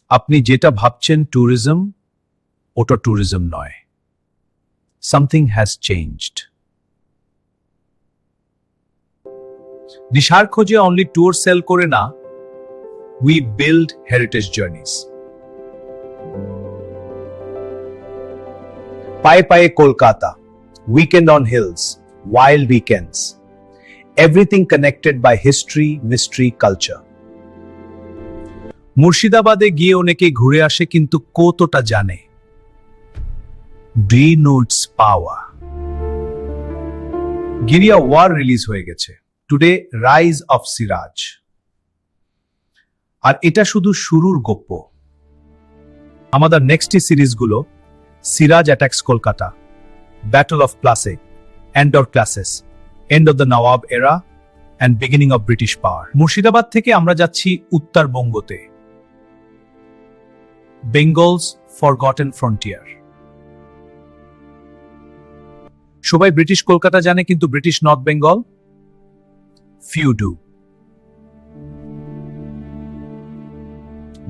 আপনি যেটা ভাবছেন ট্যুরিজম, ওটা ট্যুরিজম নয়। Something has changed. দিশার খোঁজে অনলি ট্যুর সেল করে না, উই বিল্ড হেরিটেজ জার্নিজ। পায়ে পায়ে Kolkata, weekend on hills, wild weekends, everything connected by history, mystery, culture. মুর্শিদাবাদে গিয়ে অনেকে ঘুরে আসে কিন্তু কতটা জানে? Denotes power. Giria war release হয়ে গেছে, টুডে রাইজ অফ সিরাজ। আর এটা শুধু শুরুর গপ্প। আমাদের নেক্সট সিরিজগুলো Siraj attacks Kolkata, battle of Plassey, and the clashes, end of the nawab era and beginning of British power. Murshidabad থেকে আমরা যাচ্ছি উত্তরবঙ্গতে, বেঙ্গলস ফরগটেন ফ্রন্টিয়ার। সবাই ব্রিটিশ কলকাতা জানে, কিন্তু British north Bengal few do.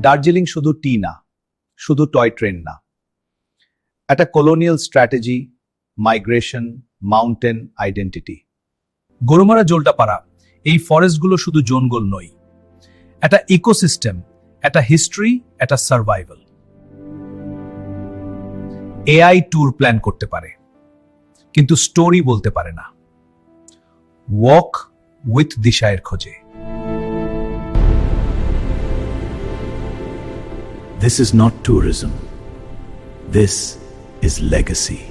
Darjeeling শুধু টি না, শুধু টয় ট্রেন না, একটা colonial strategy, migration, mountain identity. Gorumara Jaldapara, এই ফরেস্টগুলো শুধু জঙ্গল নয়, একটা ইকোসিস্টেম, একটা হিস্ট্রি, একটা সার্ভাইভাল। এআই ট্যুর প্ল্যান করতে পারে, কিন্তু স্টোরি বলতে পারে না। ওয়াক উইথ দিশায়ের খোঁজে। This is not tourism. This is legacy.